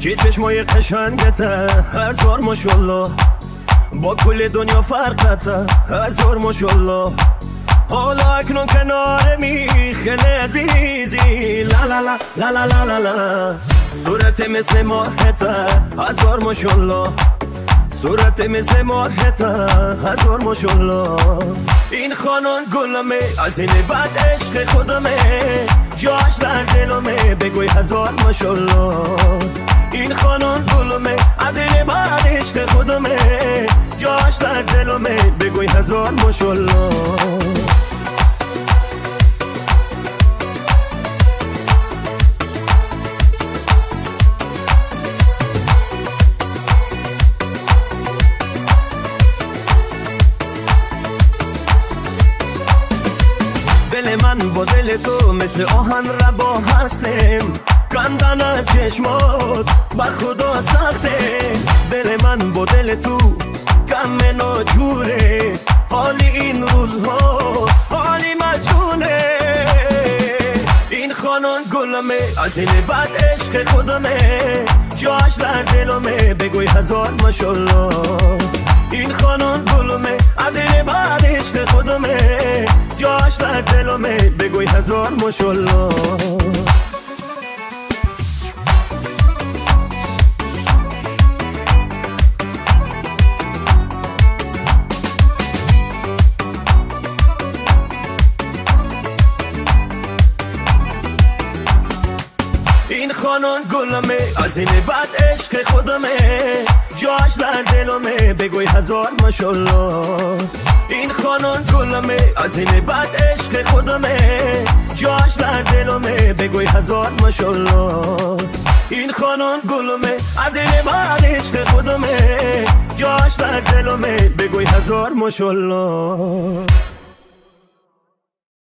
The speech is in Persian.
چی چشمای قشنگته هزار ماشالله، با کل دنیا فرقته هزار ماشالله. حالا اکنون کنارمی خیلی عزیزی، لا لا لا لا لا لا لا لا. صورت مثل ماهته هزار ماشالله، صورت مثل ماهته هزار ماشالله. این خانون گلمه از این بعد عشق خودمه، جاش در دلمه بگوی هزار ماشالله. این خانون گلمه از این بعد عشق خودمه، جاش در دلمه بگوی هزار ماشالله. دل من با دل تو مثل آهن ربا هستیم، کندن از چشمات بر خدا سخته. دل من با دل تو کم ناجوره، حالی این روزها حالی مجونه. این خانون گلمه از این بعد عشق خودمه، جاش در دلمه بگوی هزار ماشالله. این خانون گلمه از این بعد عشق خودمه، جاش در دلمه بگوی هزار ماشالله. این خانون گلمه از این بعد عشق خودمه، جاش در دلمه بگوی هزار ماشالله. این خانون گلمه از این بعد عشق خودمه، جاش در دلمه بگوی هزار ماشالله. این خانون گلمه از این بعد عشق خودمه، جاش در دلمه بگوی هزار ماشالله.